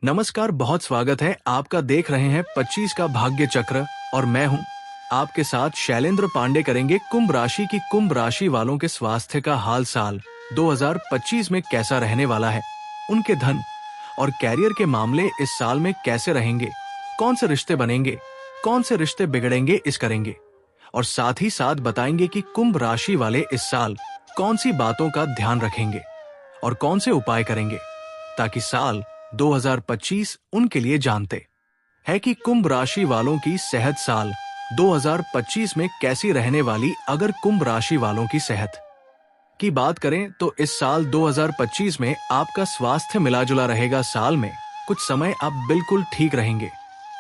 नमस्कार, बहुत स्वागत है आपका। देख रहे हैं 25 का भाग्य चक्र और मैं हूं आपके साथ शैलेंद्र पांडे। करेंगे कुंभ राशि की कुंभ राशि वालों के स्वास्थ्य का हाल साल 2025 में कैसा रहने वाला है, उनके धन और कैरियर के मामले इस साल में कैसे रहेंगे, कौन से रिश्ते बनेंगे, कौन से रिश्ते बिगड़ेंगे, इस करेंगे और साथ ही साथ बताएंगे कि कुंभ राशि वाले इस साल कौन सी बातों का ध्यान रखेंगे और कौन से उपाय करेंगे ताकि साल 2025 उनके लिए जानते है कि कुंभ राशि वालों की सेहत साल 2025 में कैसी रहने वाली। अगर कुंभ राशि वालों की सेहत की बात करें तो इस साल 2025 में आपका स्वास्थ्य मिला जुला रहेगा। साल में कुछ समय आप बिल्कुल ठीक रहेंगे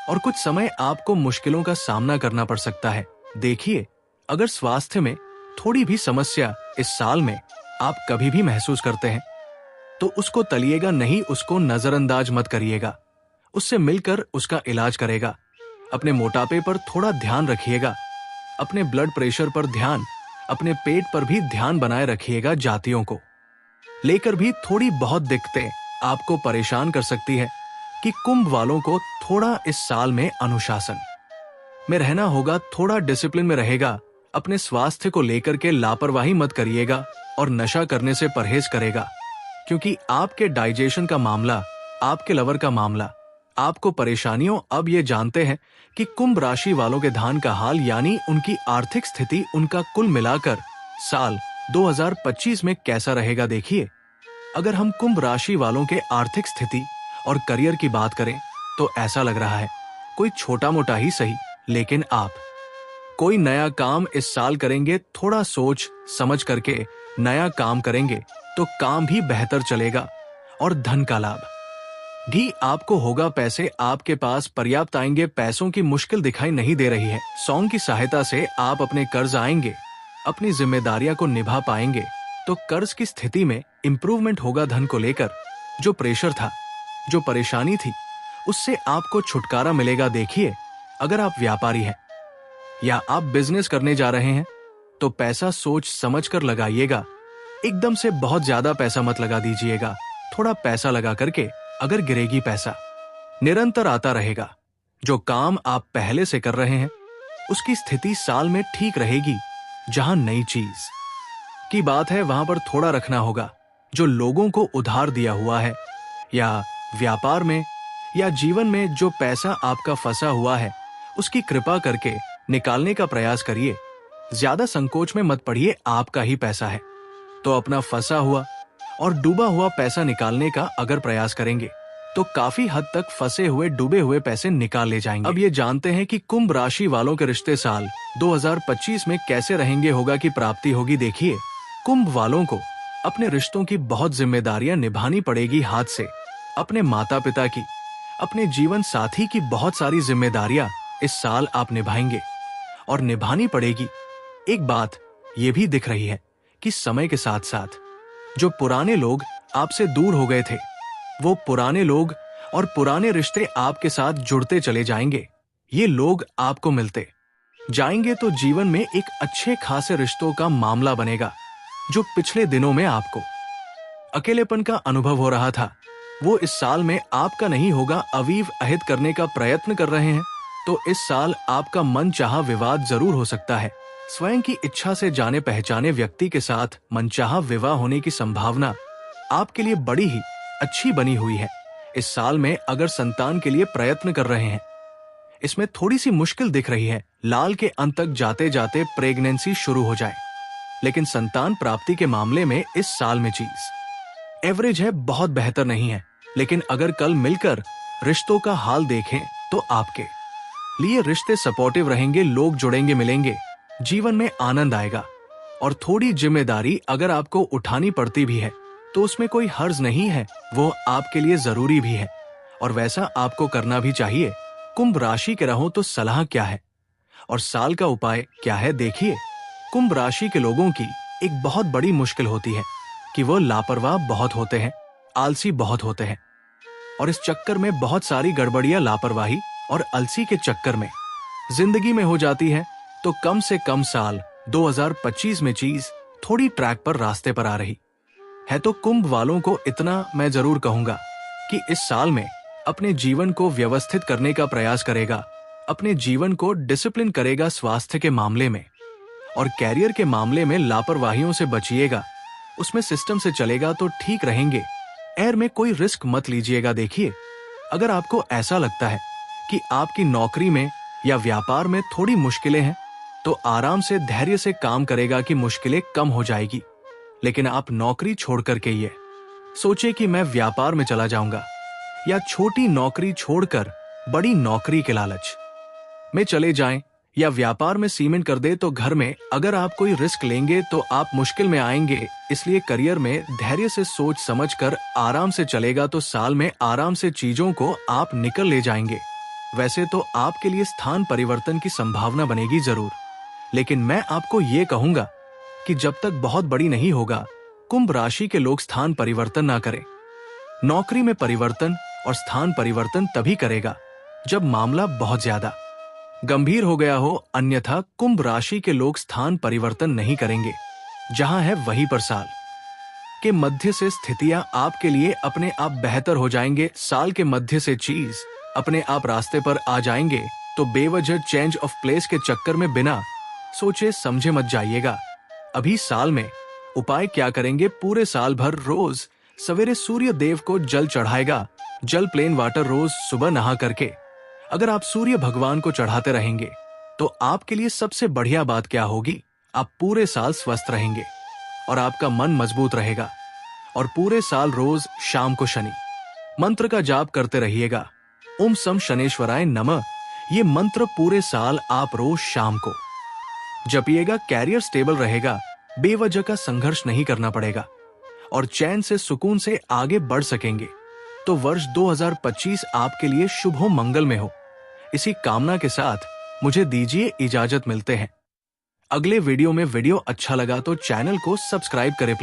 और कुछ समय आपको मुश्किलों का सामना करना पड़ सकता है। देखिए, अगर स्वास्थ्य में थोड़ी भी समस्या इस साल में आप कभी भी महसूस करते हैं तो उसको तलिएगा नहीं, उसको नजरअंदाज मत करिएगा, उससे मिलकर उसका इलाज करेगा। अपने मोटापे पर थोड़ा ध्यान रखिएगा, अपने ब्लड प्रेशर पर ध्यान, अपने पेट पर भी ध्यान बनाए रखिएगा। जातियों को लेकर भी थोड़ी बहुत दिक्कतें आपको परेशान कर सकती है कि कुंभ वालों को थोड़ा इस साल में अनुशासन में रहना होगा, थोड़ा डिसिप्लिन में रहेगा। अपने स्वास्थ्य को लेकर के लापरवाही मत करिएगा और नशा करने से परहेज करेगा, क्योंकि आपके डाइजेशन का मामला, आपके लवर का मामला आपको परेशानियों। अब ये जानते हैं कि कुंभ राशि वालों के धन का हाल यानी उनकी आर्थिक स्थिति, उनका कुल मिलाकर साल 2025 में कैसा रहेगा। देखिए, अगर हम कुंभ राशि वालों के आर्थिक स्थिति और करियर की बात करें तो ऐसा लग रहा है कोई छोटा मोटा ही सही, लेकिन आप कोई नया काम इस साल करेंगे, थोड़ा सोच समझ करके नया काम करेंगे तो काम भी बेहतर चलेगा और धन का लाभ भी आपको होगा। पैसे आपके पास पर्याप्त आएंगे, पैसों की मुश्किल दिखाई नहीं दे रही है। सॉन्ग की सहायता से आप अपने कर्ज आएंगे, अपनी जिम्मेदारियां को निभा पाएंगे तो कर्ज की स्थिति में इंप्रूवमेंट होगा। धन को लेकर जो प्रेशर था, जो परेशानी थी, उससे आपको छुटकारा मिलेगा। देखिए, अगर आप व्यापारी हैं या आप बिजनेस करने जा रहे हैं तो पैसा सोच समझ कर लगाइएगा, एकदम से बहुत ज्यादा पैसा मत लगा दीजिएगा। थोड़ा पैसा लगा करके अगर गिरेगी पैसा निरंतर आता रहेगा। जो काम आप पहले से कर रहे हैं उसकी स्थिति साल में ठीक रहेगी। जहां नई चीज की बात है वहां पर थोड़ा रखना होगा। जो लोगों को उधार दिया हुआ है या व्यापार में या जीवन में जो पैसा आपका फंसा हुआ है, उसकी कृपा करके निकालने का प्रयास करिए। ज्यादा संकोच में मत पड़िए, आपका ही पैसा है तो अपना फंसा हुआ और डूबा हुआ पैसा निकालने का अगर प्रयास करेंगे तो काफी हद तक फंसे हुए डूबे हुए पैसे निकाल ले जाएंगे। अब ये जानते हैं कि कुंभ राशि वालों के रिश्ते साल 2025 में कैसे रहेंगे, होगा की प्राप्ति होगी। देखिए, कुंभ वालों को अपने रिश्तों की बहुत जिम्मेदारियां निभानी पड़ेगी हाथ से। अपने माता पिता की, अपने जीवन साथी की बहुत सारी जिम्मेदारियां इस साल आप निभाएंगे और निभानी पड़ेगी। एक बात ये भी दिख रही है कि समय के साथ साथ जो पुराने लोग आपसे दूर हो गए थे, वो पुराने लोग और पुराने रिश्ते आपके साथ जुड़ते चले जाएंगे। ये लोग आपको मिलते जाएंगे तो जीवन में एक अच्छे खासे रिश्तों का मामला बनेगा। जो पिछले दिनों में आपको अकेलेपन का अनुभव हो रहा था, वो इस साल में आपका नहीं होगा। अवीव अहित करने का प्रयत्न कर रहे हैं तो इस साल आपका मनचाहा विवाद जरूर हो सकता है। स्वयं की इच्छा से जाने पहचाने व्यक्ति के साथ मनचाहा विवाह होने की संभावना आपके लिए बड़ी ही अच्छी बनी हुई है। इस साल में अगर संतान के लिए प्रयत्न कर रहे हैं, इसमें थोड़ी सी मुश्किल दिख रही है। लाल के अंत तक जाते जाते प्रेगनेंसी शुरू हो जाए, लेकिन संतान प्राप्ति के मामले में इस साल में चीज एवरेज है, बहुत बेहतर नहीं है। लेकिन अगर कल मिलकर रिश्तों का हाल देखें तो आपके लिए रिश्ते सपोर्टिव रहेंगे, लोग जुड़ेंगे, मिलेंगे, जीवन में आनंद आएगा। और थोड़ी जिम्मेदारी अगर आपको उठानी पड़ती भी है तो उसमें कोई हर्ज नहीं है, वो आपके लिए जरूरी भी है और वैसा आपको करना भी चाहिए। कुंभ राशि के रहो तो सलाह क्या है और साल का उपाय क्या है। देखिए, कुंभ राशि के लोगों की एक बहुत बड़ी मुश्किल होती है कि वो लापरवाह बहुत होते हैं, आलसी बहुत होते हैं और इस चक्कर में बहुत सारी गड़बड़ियां लापरवाही और अलसी के चक्कर में जिंदगी में हो जाती है। तो कम से कम साल 2025 में चीज थोड़ी ट्रैक पर, रास्ते पर आ रही है। तो कुंभ वालों को इतना मैं जरूर कहूंगा कि इस साल में अपने जीवन को व्यवस्थित करने का प्रयास करेगा, अपने जीवन को डिसिप्लिन करेगा स्वास्थ्य के मामले में, और कैरियर के मामले में लापरवाहियों से बचिएगा, उसमें सिस्टम से चलेगा तो ठीक रहेंगे। एयर में कोई रिस्क मत लीजिएगा। देखिए, अगर आपको ऐसा लगता है कि आपकी नौकरी में या व्यापार में थोड़ी मुश्किलें हैं, तो आराम से धैर्य से काम करेगा कि मुश्किलें कम हो जाएगी। लेकिन आप नौकरी छोड़कर के ये सोचे कि मैं व्यापार में चला जाऊंगा, या छोटी नौकरी छोड़कर बड़ी नौकरी के लालच में चले जाएं, या व्यापार में सीमेंट कर दे, तो घर में अगर आप कोई रिस्क लेंगे तो आप मुश्किल में आएंगे। इसलिए करियर में धैर्य से सोच समझकर आराम से चलेगा तो साल में आराम से चीजों को आप निकल ले जाएंगे। वैसे तो आपके लिए स्थान परिवर्तन की संभावना बनेगी जरूर, लेकिन मैं आपको ये कहूंगा कि जब तक बहुत बड़ी नहीं होगा, कुंभ राशि के लोग स्थान परिवर्तन ना करें। नौकरी में परिवर्तन और स्थान परिवर्तन तभी करेगा जब मामला बहुत ज्यादा गंभीर हो गया हो, अन्यथा कुंभ राशि के लोग स्थान परिवर्तन नहीं करेंगे। जहां है वहीं पर साल के मध्य से स्थितियां आपके लिए अपने आप बेहतर हो जाएंगे। साल के मध्य से चीज अपने आप रास्ते पर आ जाएंगे, तो बेवजह चेंज ऑफ प्लेस के चक्कर में बिना सोचे समझे मत जाइएगा। अभी साल में उपाय क्या करेंगे? पूरे साल भर रोज सवेरे सूर्य देव को जल चढ़ाएगा। जल प्लेन वाटर रोज सुबह नहा करके अगर आप सूर्य भगवान को चढ़ाते रहेंगे तो आपके लिए सबसे बढ़िया बात क्या होगी? आप पूरे साल स्वस्थ रहेंगे और आपका मन मजबूत रहेगा। और पूरे साल रोज शाम को शनि मंत्र का जाप करते रहिएगा। ओम सम शनेश्वराय नमः, ये मंत्र पूरे साल आप रोज शाम को जपिएगा। कैरियर स्टेबल रहेगा, बेवजह का संघर्ष नहीं करना पड़ेगा और चैन से सुकून से आगे बढ़ सकेंगे। तो वर्ष 2025 आपके लिए शुभ हो, मंगल में हो। इसी कामना के साथ मुझे दीजिए इजाजत। मिलते हैं अगले वीडियो में। वीडियो अच्छा लगा तो चैनल को सब्सक्राइब करें प्लीज।